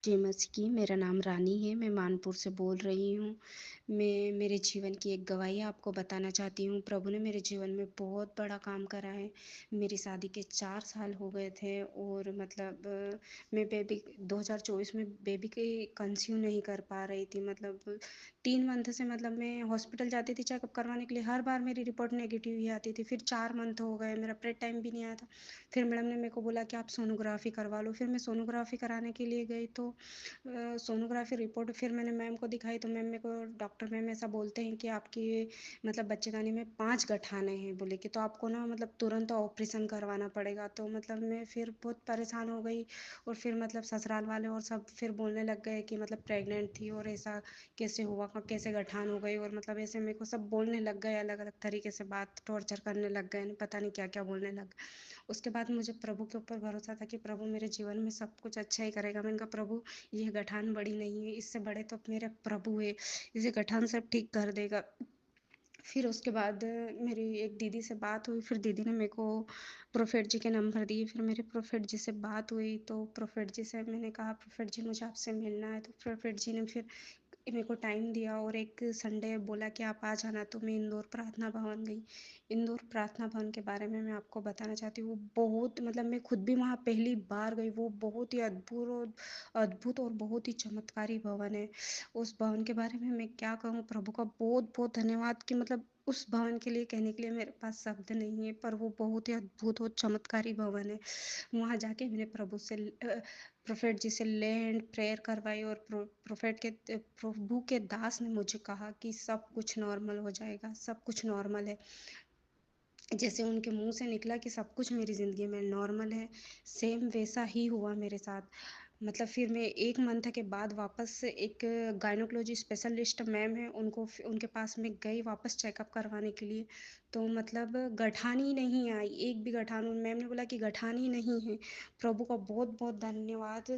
जी, मस्की मेरा नाम रानी है, मैं मानपुर से बोल रही हूँ। मैं मेरे जीवन की एक गवाही आपको बताना चाहती हूँ। प्रभु ने मेरे जीवन में बहुत बड़ा काम करा है। मेरी शादी के 4 साल हो गए थे और मतलब मैं बेबी 2024 में बेबी की कंसीव नहीं कर पा रही थी। मतलब 3 मंथ से मतलब मैं हॉस्पिटल जाती थी चेकअप करवाने के लिए, हर बार मेरी रिपोर्ट नेगेटिव ही आती थी। फिर 4 मंथ हो गए, मेरा पीरियड टाइम भी नहीं आया था। फिर मैडम ने मेरे को बोला कि आप सोनोग्राफ़ी करवा लो। फिर मैं सोनोग्राफ़ी कराने के लिए गई तो सोनोग्राफी रिपोर्ट फिर मैंने मैम को दिखाई तो मैम मेरे को डॉक्टर मैम ऐसा बोलते हैं कि आपकी मतलब बच्चेदानी में 5 गठाने हैं बोले कि तो आपको ना मतलब तुरंत ऑपरेशन करवाना पड़ेगा। तो मतलब मैं फिर बहुत परेशान हो गई और फिर मतलब ससुराल वाले और सब फिर बोलने लग गए कि मतलब प्रेग्नेंट थी और ऐसा कैसे हुआ, कैसे गठान हो गई और मतलब ऐसे मेरे को सब बोलने लग गए, अलग अलग तरीके से बात टॉर्चर करने लग गए, पता नहीं क्या क्या बोलने लग गए। उसके बाद मुझे प्रभु के ऊपर भरोसा था कि प्रभु मेरे जीवन में सब कुछ अच्छा ही करेगा। मैंने कहा प्रभु ये गठान बड़ी नहीं है, इससे बड़े तो मेरे प्रभु है, इसे गठान सब ठीक कर देगा। फिर उसके बाद मेरी एक दीदी से बात हुई, फिर दीदी ने मेरे को प्रोफेट जी के नंबर दिए। फिर मेरे प्रोफेट जी से बात हुई तो प्रोफेट जी से मैंने कहा प्रोफेट जी मुझे आपसे मिलना है। तो प्रोफेट जी ने फिर मेरे को टाइम दिया और एक संडे बोला कि आप आ जाना। तो मैं इंदौर प्रार्थना भवन गई। इंदौर प्रार्थना भवन के बारे में मैं आपको बताना चाहती हूँ। वो बहुत मतलब मैं खुद भी वहाँ पहली बार गई। वो बहुत ही अद्भुत और बहुत ही चमत्कारी भवन है। उस भवन के बारे में मैं क्या कहूँ, प्रभु का बहुत बहुत धन्यवाद कि मतलब उस भवन के लिए कहने के लिए मेरे पास शब्द नहीं है, पर वो बहुत ही अद्भुत और चमत्कारी भवन है। वहाँ जाके मैंने प्रोफेट जी से लैंड प्रेयर करवाई और प्रोफेट के प्रभु के दास ने मुझे कहा कि सब कुछ नॉर्मल हो जाएगा, सब कुछ नॉर्मल है। जैसे उनके मुंह से निकला कि सब कुछ मेरी ज़िंदगी में नॉर्मल है, सेम वैसा ही हुआ मेरे साथ। मतलब फिर मैं 1 मंथ के बाद वापस एक गायनोकोलॉजी स्पेशलिस्ट मैम हैं, उनके पास मैं गई वापस चेकअप करवाने के लिए। तो मतलब गठान ही नहीं आई, एक भी गठान मैम ने बोला कि गठान ही नहीं है। प्रभु का बहुत-बहुत धन्यवाद,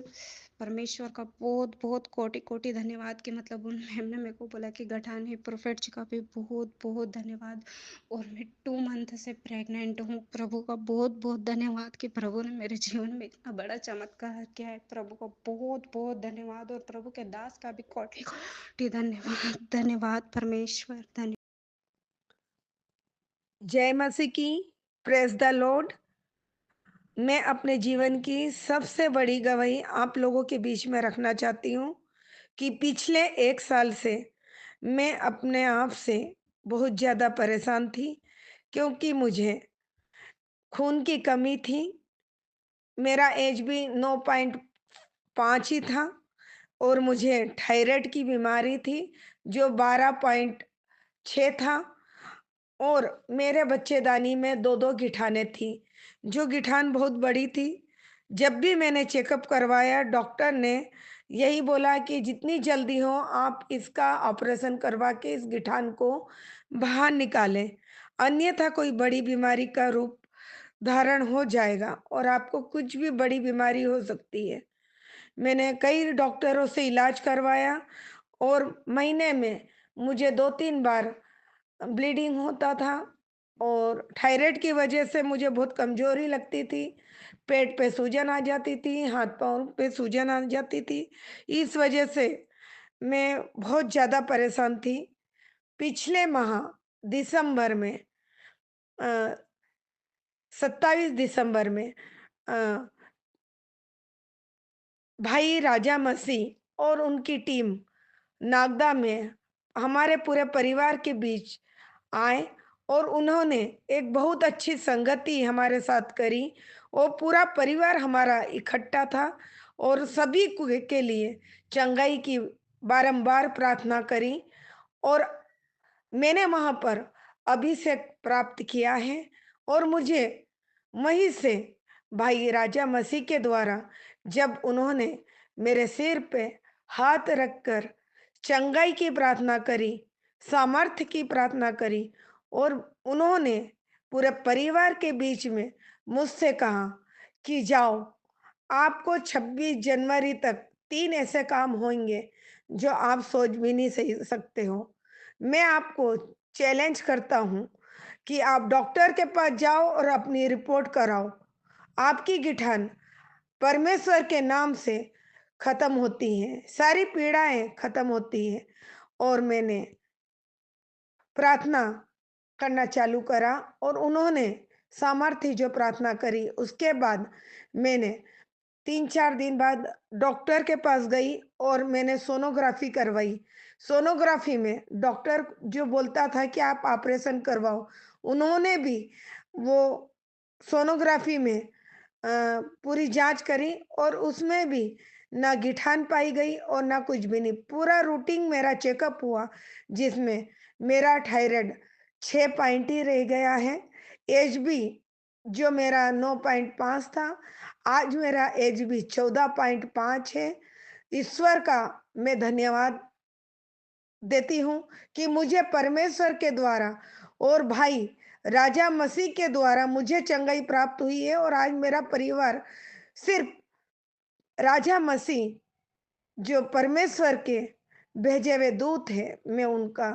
परमेश्वर का बहुत-बहुत कोटि-कोटि धन्यवाद कि मतलब उन मैम ने मेरे को बोला कि गठान है। प्रोफेट जी का भी बहुत-बहुत धन्यवाद। और मैं 2 मंथ से प्रेग्नेंट हूँ। प्रभु का बहुत-बहुत धन्यवाद कि प्रभु ने मेरे जीवन में इतना बड़ा चमत्कार किया है। प्रभु का बहुत-बहुत धन्यवाद और प्रभु के दास का भी कोटि-कोटि धन्यवाद। धन्यवाद परमेश्वर, धन्य जय मसीह की। Praise the Lord. मैं अपने जीवन की सबसे बड़ी गवाही आप लोगों के बीच में रखना चाहती हूँ कि पिछले 1 साल से मैं अपने आप से बहुत ज़्यादा परेशान थी, क्योंकि मुझे खून की कमी थी। मेरा एज भी 9.5 ही था और मुझे थायराइड की बीमारी थी जो 12.6 था। और मेरे बच्चेदानी में 2-2 गिठानें थी, जो गिठान बहुत बड़ी थी। जब भी मैंने चेकअप करवाया, डॉक्टर ने यही बोला कि जितनी जल्दी हो आप इसका ऑपरेशन करवा के इस गिठान को बाहर निकालें, अन्यथा कोई बड़ी बीमारी का रूप धारण हो जाएगा और आपको कुछ भी बड़ी बीमारी हो सकती है। मैंने कई डॉक्टरों से इलाज करवाया और महीने में मुझे 2-3 बार ब्लीडिंग होता था और थायराइड की वजह से मुझे बहुत कमजोरी लगती थी। पेट पे सूजन आ जाती थी, हाथ पाँव पे सूजन आ जाती थी। इस वजह से मैं बहुत ज़्यादा परेशान थी। पिछले माह दिसंबर में, अ, 27 दिसंबर में, अ, भाई राजा मसीह और उनकी टीम नागदा में हमारे पूरे परिवार के बीच आए और उन्होंने एक बहुत अच्छी संगति हमारे साथ करी। वो पूरा परिवार हमारा इकट्ठा था और सभी के लिए चंगाई की बारंबार प्रार्थना करी और मैंने वहाँ पर अभिषेक प्राप्त किया है और मुझे वहीं से भाई राजा मसीह के द्वारा जब उन्होंने मेरे सिर पे हाथ रखकर चंगाई की प्रार्थना करी, सामर्थ्य की प्रार्थना करी और उन्होंने पूरे परिवार के बीच में मुझसे कहा कि जाओ, आपको 26 जनवरी तक 3 ऐसे काम होंगे जो आप सोच भी नहीं सही सकते हो। मैं आपको चैलेंज करता हूँ कि आप डॉक्टर के पास जाओ और अपनी रिपोर्ट कराओ। आपकी गिठान परमेश्वर के नाम से खत्म होती हैं, सारी पीड़ाएँ खत्म होती हैं और मैंने प्रार्थना करना चालू करा और उन्होंने सामर्थ्य जो प्रार्थना करी, उसके बाद मैंने 3-4 दिन बाद डॉक्टर के पास गई और मैंने सोनोग्राफी करवाई। सोनोग्राफी में डॉक्टर जो बोलता था कि आप ऑपरेशन करवाओ, उन्होंने भी वो सोनोग्राफी में पूरी जाँच करी और उसमें भी ना गिठान पाई गई और ना कुछ भी नहीं। पूरा रूटीन मेरा चेकअप हुआ, जिसमें मेरा थायराइड 6 पॉइंट ही रह गया है। एच बी जो मेरा 9.5 था, आज मेरा एच बी 14.5 है। ईश्वर का मैं धन्यवाद देती हूँ कि मुझे परमेश्वर के द्वारा और भाई राजा मसीह के द्वारा मुझे चंगाई प्राप्त हुई है और आज मेरा परिवार सिर्फ राजा मसीह जो परमेश्वर के भेजे हुए दूत हैं, मैं उनका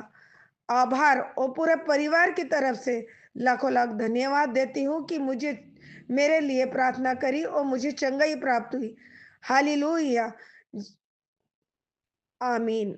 आभार और पूरे परिवार की तरफ से लाखों लाख धन्यवाद देती हूँ कि मुझे मेरे लिए प्रार्थना करी और मुझे चंगाई प्राप्त हुई। हालेलुया! आमीन।